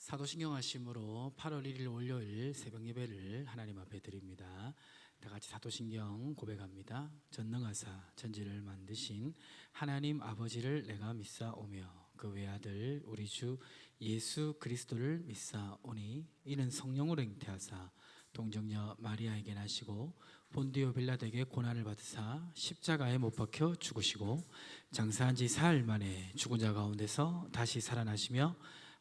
사도신경 하심으로 8월 1일 월요일 새벽 예배를 하나님 앞에 드립니다. 다 같이 사도신경 고백합니다. 전능하사 천지를 만드신 하나님 아버지를 내가 믿사오며 그 외아들 우리 주 예수 그리스도를 믿사오니 이는 성령으로 잉태하사 동정녀 마리아에게 나시고 본디오 빌라도에게 고난을 받으사 십자가에 못 박혀 죽으시고 장사한 지 사흘 만에 죽은 자 가운데서 다시 살아나시며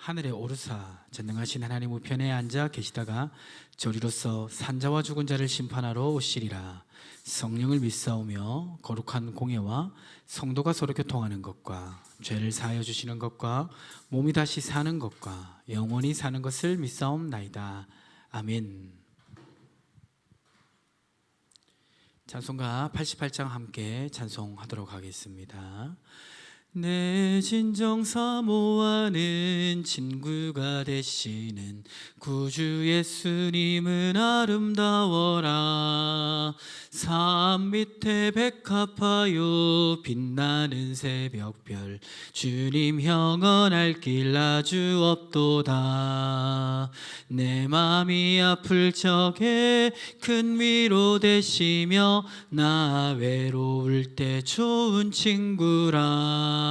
하늘에 오르사 전능하신 하나님 우편에 앉아 계시다가 저리로서 산자와 죽은 자를 심판하러 오시리라. 성령을 믿사오며 거룩한 공예와 성도가 서로 교통하는 것과 죄를 사하여 주시는 것과 몸이 다시 사는 것과 영원히 사는 것을 믿사옵나이다. 아멘. 찬송가 88장 함께 찬송하도록 하겠습니다. 내 진정 사모하는 친구가 되시는 구주 예수님은 아름다워라. 산 밑에 백합하여 빛나는 새벽별 주님 영원할 길 아주 없도다. 내 맘이 아플 적에 큰 위로 되시며 나 외로울 때 좋은 친구라.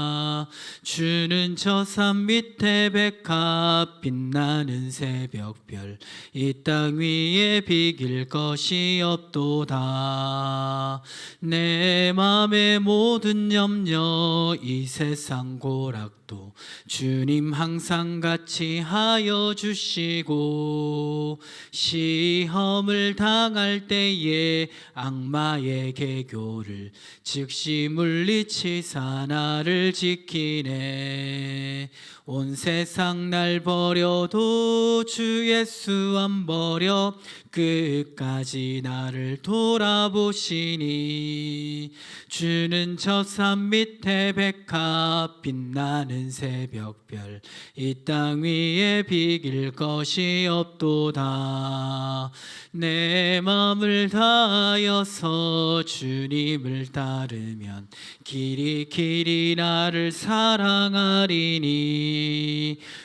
주는 저 산 밑에 백합 빛나는 새벽별 이 땅 위에 비길 것이 없도다. 내 맘의 모든 염려 이 세상 고락도 주님 항상 같이 하여 주시고 시험을 당할 때에 악마의 계교를 즉시 물리치사 나를 지키네. 온 세상 날 버려도 주 예수 안 버려 끝까지 나를 돌아보시니 주는 저 산 밑에 백합 빛나는 새벽별 이 땅 위에 비길 것이 없도다. 내 맘을 다하여서 주님을 따르면 길이 나를 사랑하리니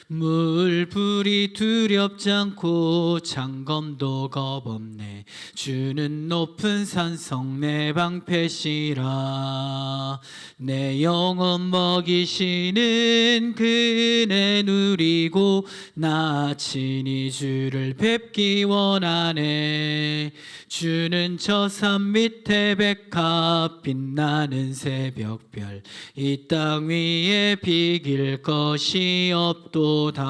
물불이 두렵지 않고 장검도 겁없네. 주는 높은 산성 내 방패시라. 내 영혼 먹이시는 그네 누리고 나 친히 주를 뵙기 원하네. 주는 저 산 밑에 백합 빛나는 새벽별 이 땅 위에 비길 것이 없도다.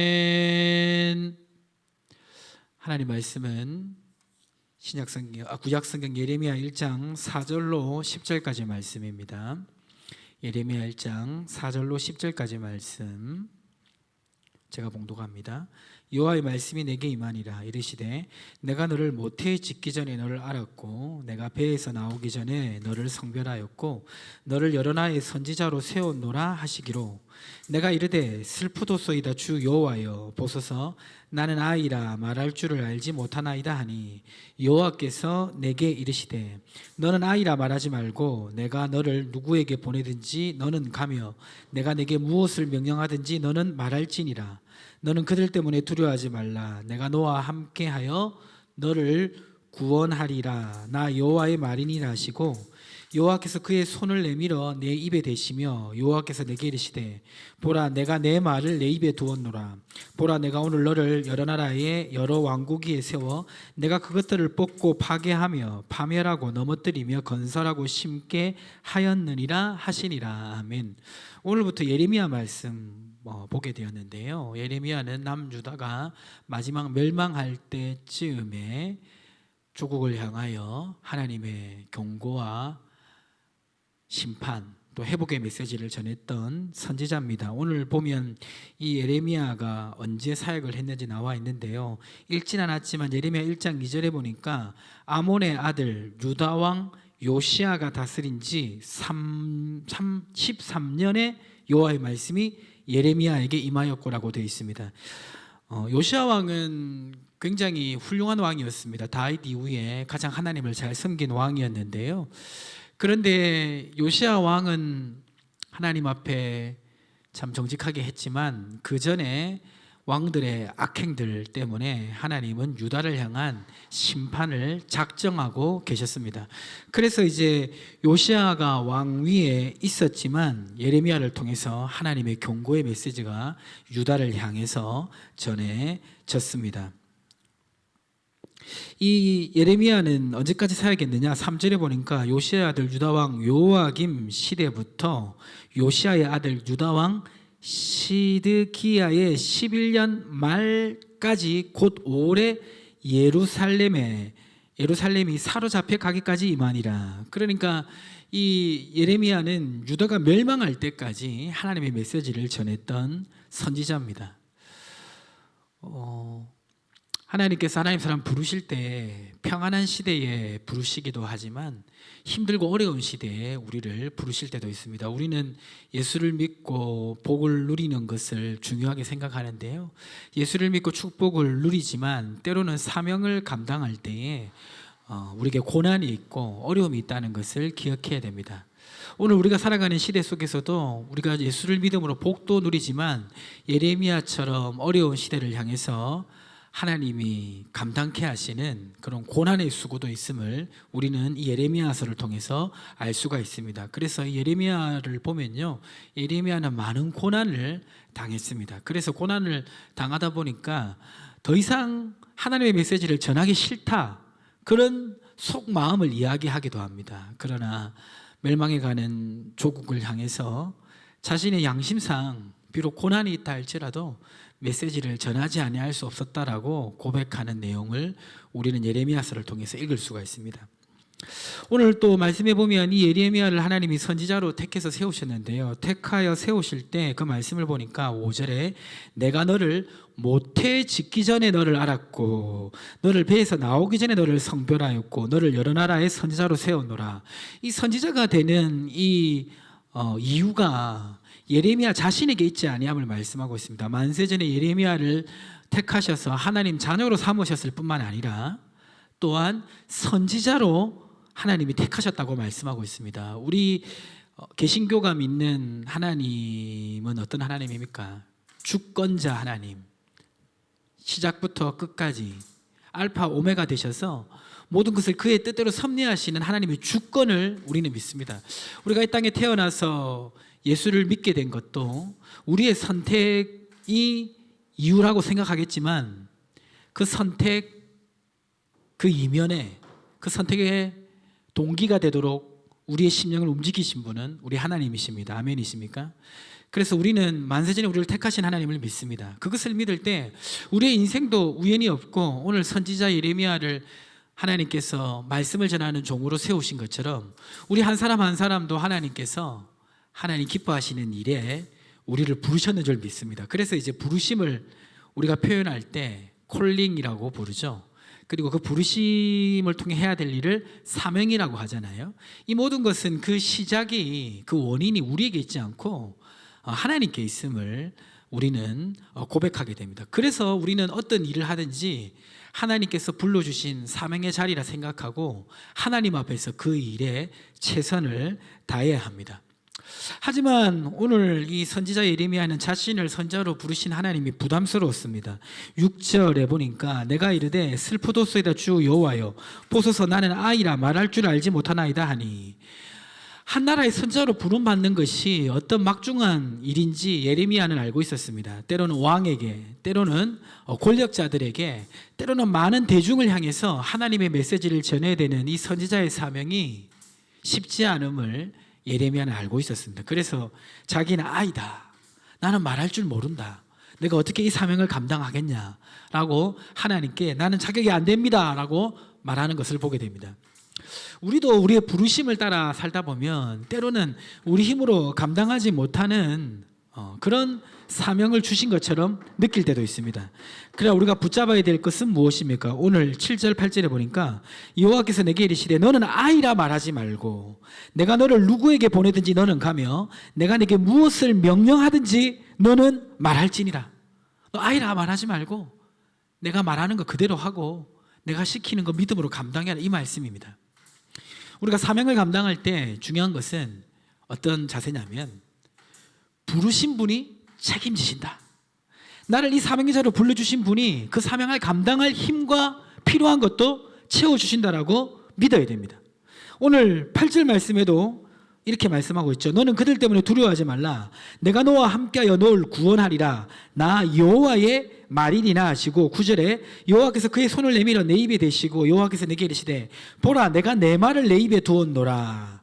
아멘. 하나님 말씀은 구약성경 예레미야 1장 4절로 10절까지 말씀입니다. 예레미야 1장 4절로 10절까지 말씀 제가 봉독합니다. 여호와의 말씀이 내게 임하니라. 이르시되 내가 너를 모태에 짓기 전에 너를 알았고 내가 배에서 나오기 전에 너를 성별하였고 너를 여러 나라의 선지자로 세웠노라 하시기로 내가 이르되 슬프도소이다 주 여호와여 보소서 나는 아이라 말할 줄을 알지 못하나이다 하니 여호와께서 내게 이르시되 너는 아이라 말하지 말고 내가 너를 누구에게 보내든지 너는 가며 내가 내게 무엇을 명령하든지 너는 말할지니라. 너는 그들 때문에 두려워하지 말라. 내가 너와 함께하여 너를 구원하리라. 나 여호와의 말이니라 하시고 여호와께서 그의 손을 내밀어 내 입에 대시며 여호와께서 내게 이르시되 보라 내가 내 말을 내 입에 두었노라. 보라 내가 오늘 너를 여러 나라의 여러 왕국 위에 세워 내가 그것들을 뽑고 파괴하며 파멸하고 넘어뜨리며 건설하고 심게 하였느니라 하시니라. 아멘. 오늘부터 예레미야 말씀 보게 되었는데요. 예레미야는 남유다가 마지막 멸망할 때쯤에 조국을 향하여 하나님의 경고와 심판 또 회복의 메시지를 전했던 선지자입니다. 오늘 보면 이 예레미야가 언제 사역을 했는지 나와 있는데요. 읽진 않았지만 예레미야 1장 2절에 보니까 아몬의 아들 유다 왕 요시야가 다스린 지 13년의 여호와의 말씀이 예레미야에게 임하였고라고 되어 있습니다. 요시야 왕은 굉장히 훌륭한 왕이었습니다. 다윗 이후에 가장 하나님을 잘 섬긴 왕이었는데요. 그런데 요시야 왕은 하나님 앞에 참 정직하게 했지만 그 전에 왕들의 악행들 때문에 하나님은 유다를 향한 심판을 작정하고 계셨습니다. 그래서 이제 요시아가 왕위에 있었지만 예레미야를 통해서 하나님의 경고의 메시지가 유다를 향해서 전해졌습니다. 이 예레미야는 언제까지 살아야겠느냐? 3절에 보니까 요시아의 아들 유다왕 요아김 시대부터 요시아의 아들 유다왕 시드기야의 11년 말까지 곧 올해 예루살렘이 사로잡혀 가기까지 임하니라. 그러니까 이 예레미야는 유다가 멸망할 때까지 하나님의 메시지를 전했던 선지자입니다. 하나님께서 하나님 사람 부르실 때 평안한 시대에 부르시기도 하지만 힘들고 어려운 시대에 우리를 부르실 때도 있습니다. 우리는 예수를 믿고 복을 누리는 것을 중요하게 생각하는데요, 예수를 믿고 축복을 누리지만 때로는 사명을 감당할 때에 우리에게 고난이 있고 어려움이 있다는 것을 기억해야 됩니다. 오늘 우리가 살아가는 시대 속에서도 우리가 예수를 믿음으로 복도 누리지만 예레미야처럼 어려운 시대를 향해서 하나님이 감당케 하시는 그런 고난의 수고도 있음을 우리는 이 예레미야서를 통해서 알 수가 있습니다. 그래서 예레미야를 보면요, 예레미야는 많은 고난을 당했습니다. 그래서 고난을 당하다 보니까 더 이상 하나님의 메시지를 전하기 싫다, 그런 속마음을 이야기하기도 합니다. 그러나 멸망해가는 조국을 향해서 자신의 양심상 비록 고난이 있다 할지라도 메시지를 전하지 아니할 수 없었다라고 고백하는 내용을 우리는 예레미야서를 통해서 읽을 수가 있습니다. 오늘 또 말씀해 보면 이 예레미야를 하나님이 선지자로 택해서 세우셨는데요, 택하여 세우실 때 그 말씀을 보니까 5절에 내가 너를 모태 짓기 전에 너를 알았고 너를 배에서 나오기 전에 너를 성별하였고 너를 여러 나라의 선지자로 세웠노라. 이 선지자가 되는 이 이유가 예레미야 자신에게 있지 아니함을 말씀하고 있습니다. 만세전에 예레미야를 택하셔서 하나님 자녀로 삼으셨을 뿐만 아니라 또한 선지자로 하나님이 택하셨다고 말씀하고 있습니다. 우리 개신교가 믿는 하나님은 어떤 하나님입니까? 주권자 하나님, 시작부터 끝까지 알파 오메가 되셔서 모든 것을 그의 뜻대로 섭리하시는 하나님의 주권을 우리는 믿습니다. 우리가 이 땅에 태어나서 예수를 믿게 된 것도 우리의 선택이 이유라고 생각하겠지만 그 선택, 그 이면에 그 선택의 동기가 되도록 우리의 심령을 움직이신 분은 우리 하나님이십니다. 아멘이십니까? 그래서 우리는 만세전에 우리를 택하신 하나님을 믿습니다. 그것을 믿을 때 우리의 인생도 우연이 없고 오늘 선지자 예레미야를 하나님께서 말씀을 전하는 종으로 세우신 것처럼 우리 한 사람 한 사람도 하나님께서 하나님 기뻐하시는 일에 우리를 부르셨는 줄 믿습니다. 그래서 이제 부르심을 우리가 표현할 때 콜링이라고 부르죠. 그리고 그 부르심을 통해 해야 될 일을 사명이라고 하잖아요. 이 모든 것은 그 시작이, 그 원인이 우리에게 있지 않고 하나님께 있음을 우리는 고백하게 됩니다. 그래서 우리는 어떤 일을 하든지 하나님께서 불러주신 사명의 자리라 생각하고 하나님 앞에서 그 일에 최선을 다해야 합니다. 하지만 오늘 이 선지자 예레미야는 자신을 선지자로 부르신 하나님이 부담스러웠습니다. 6절에 보니까 내가 이르되 슬프도소이다 주 여호와여 보소서 나는 아이라 말할 줄 알지 못하나이다 하니, 한 나라의 선지자로 부름받는 것이 어떤 막중한 일인지 예레미야는 알고 있었습니다. 때로는 왕에게, 때로는 권력자들에게, 때로는 많은 대중을 향해서 하나님의 메시지를 전해야 되는 이 선지자의 사명이 쉽지 않음을 예레미야는 알고 있었습니다. 그래서 자기는 아이다, 나는 말할 줄 모른다, 내가 어떻게 이 사명을 감당하겠냐라고 하나님께 나는 자격이 안 됩니다 라고 말하는 것을 보게 됩니다. 우리도 우리의 부르심을 따라 살다 보면 때로는 우리 힘으로 감당하지 못하는 그런 사명을 주신 것처럼 느낄 때도 있습니다. 그래 우리가 붙잡아야 될 것은 무엇입니까? 오늘 7절 8절에 보니까 여호와께서 내게 이르시되 너는 아이라 말하지 말고 내가 너를 누구에게 보내든지 너는 가며 내가 네게 무엇을 명령하든지 너는 말할지니라. 너 아이라 말하지 말고 내가 말하는 거 그대로 하고 내가 시키는 거 믿음으로 감당해라, 이 말씀입니다. 우리가 사명을 감당할 때 중요한 것은 어떤 자세냐면 부르신 분이 책임지신다. 나를 이 사명의 자리로 불러주신 분이 그 사명을 감당할 힘과 필요한 것도 채워주신다라고 믿어야 됩니다. 오늘 8절 말씀에도 이렇게 말씀하고 있죠. 너는 그들 때문에 두려워하지 말라. 내가 너와 함께하여 너를 구원하리라. 나 여호와의 말이니라 하시고 9절에 여호와께서 그의 손을 내밀어 내 입에 대시고 여호와께서 내게 이르시되 보라 내가 내 말을 내 입에 두었노라.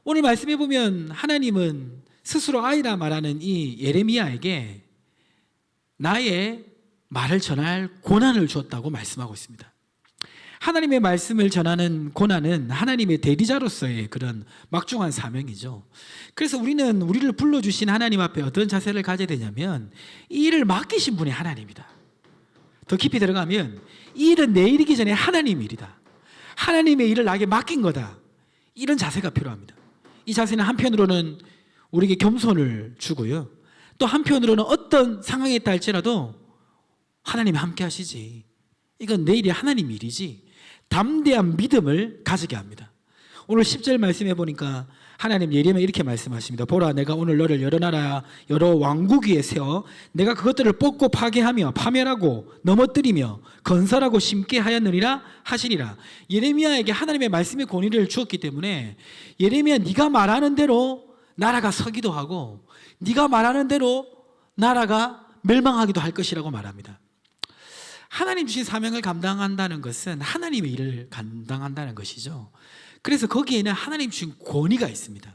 오늘 말씀해 보면 하나님은 스스로 아이라 말하는 이 예레미야에게 나의 말을 전할 고난을 주었다고 말씀하고 있습니다. 하나님의 말씀을 전하는 고난은 하나님의 대리자로서의 그런 막중한 사명이죠. 그래서 우리는 우리를 불러주신 하나님 앞에 어떤 자세를 가져야 되냐면 이 일을 맡기신 분이 하나님이다. 더 깊이 들어가면 이 일은 내 일이기 전에 하나님 일이다. 하나님의 일을 나에게 맡긴 거다. 이런 자세가 필요합니다. 이 자세는 한편으로는 우리에게 겸손을 주고요. 또 한편으로는 어떤 상황에 있다 할지라도 하나님이 함께 하시지. 이건 내 일이 하나님 일이지. 담대한 믿음을 가지게 합니다. 오늘 10절 말씀해 보니까 하나님 예레미야 이렇게 말씀하십니다. 보라 내가 오늘 너를 여러 나라 여러 왕국 위에 세워 내가 그것들을 뽑고 파괴하며 파멸하고 넘어뜨리며 건설하고 심게 하였느니라 하시니라. 예레미야에게 하나님의 말씀의 권위를 주었기 때문에 예레미야 네가 말하는 대로 나라가 서기도 하고 네가 말하는 대로 나라가 멸망하기도 할 것이라고 말합니다. 하나님 주신 사명을 감당한다는 것은 하나님의 일을 감당한다는 것이죠. 그래서 거기에는 하나님 주신 권위가 있습니다.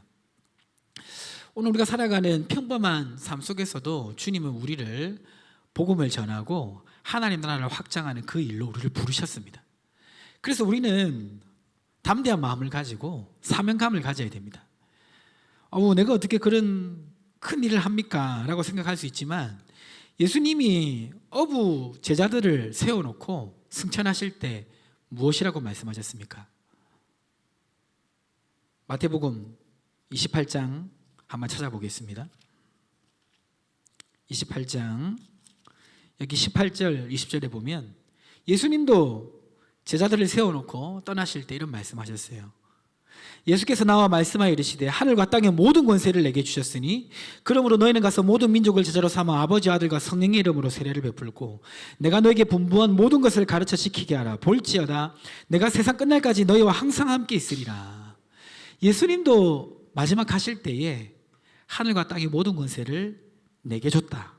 오늘 우리가 살아가는 평범한 삶 속에서도 주님은 우리를 복음을 전하고 하나님 나라를 확장하는 그 일로 우리를 부르셨습니다. 그래서 우리는 담대한 마음을 가지고 사명감을 가져야 됩니다. 내가 어떻게 그런 큰 일을 합니까? 라고 생각할 수 있지만 예수님이 어부 제자들을 세워놓고 승천하실 때 무엇이라고 말씀하셨습니까? 마태복음 28장 한번 찾아보겠습니다. 28장 여기 18절 20절에 보면 예수님도 제자들을 세워놓고 떠나실 때 이런 말씀하셨어요. 예수께서 나와 말씀하여 이르시되 하늘과 땅의 모든 권세를 내게 주셨으니 그러므로 너희는 가서 모든 민족을 제자로 삼아 아버지 아들과 성령의 이름으로 세례를 베풀고 내가 너에게 분부한 모든 것을 가르쳐 지키게 하라. 볼지어다 내가 세상 끝날까지 너희와 항상 함께 있으리라. 예수님도 마지막 가실 때에 하늘과 땅의 모든 권세를 내게 줬다.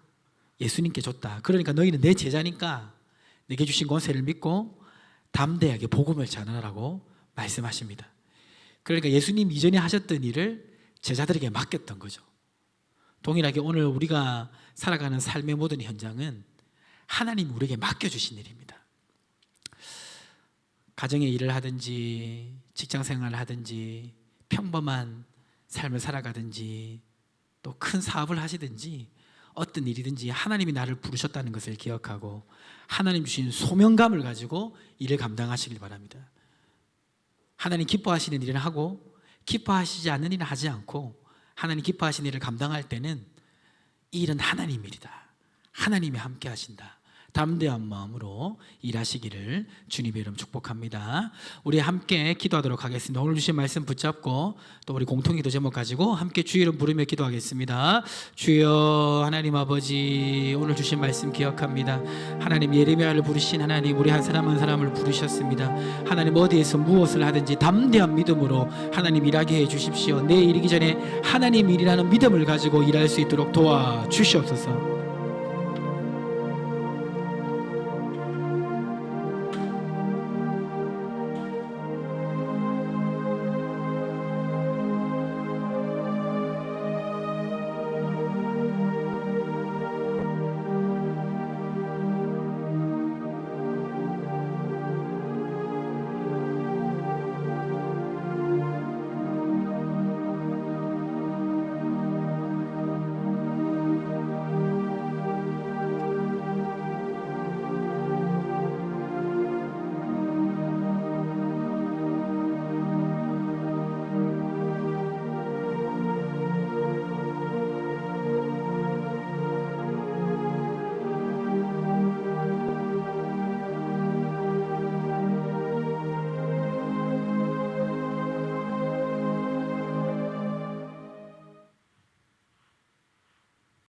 예수님께 줬다. 그러니까 너희는 내 제자니까 내게 주신 권세를 믿고 담대하게 복음을 전하라고 말씀하십니다. 그러니까 예수님 이전에 하셨던 일을 제자들에게 맡겼던 거죠. 동일하게 오늘 우리가 살아가는 삶의 모든 현장은 하나님 우리에게 맡겨주신 일입니다. 가정의 일을 하든지 직장 생활을 하든지 평범한 삶을 살아가든지 또 큰 사업을 하시든지 어떤 일이든지 하나님이 나를 부르셨다는 것을 기억하고 하나님 주신 소명감을 가지고 일을 감당하시길 바랍니다. 하나님 기뻐하시는 일을 하고 기뻐하시지 않는 일을 하지 않고 하나님 기뻐하시는 일을 감당할 때는 이 일은 하나님 일이다. 하나님이 함께 하신다. 담대한 마음으로 일하시기를 주님의 이름 축복합니다. 우리 함께 기도하도록 하겠습니다. 오늘 주신 말씀 붙잡고 또 우리 공통기도 제목 가지고 함께 주의 이름 부르며 기도하겠습니다. 주여 하나님 아버지 오늘 주신 말씀 기억합니다. 하나님 예레미야를 부르신 하나님 우리 한 사람 한 사람을 부르셨습니다. 하나님 어디에서 무엇을 하든지 담대한 믿음으로 하나님 일하게 해 주십시오. 내 일이기 전에 하나님 일이라는 믿음을 가지고 일할 수 있도록 도와주시옵소서.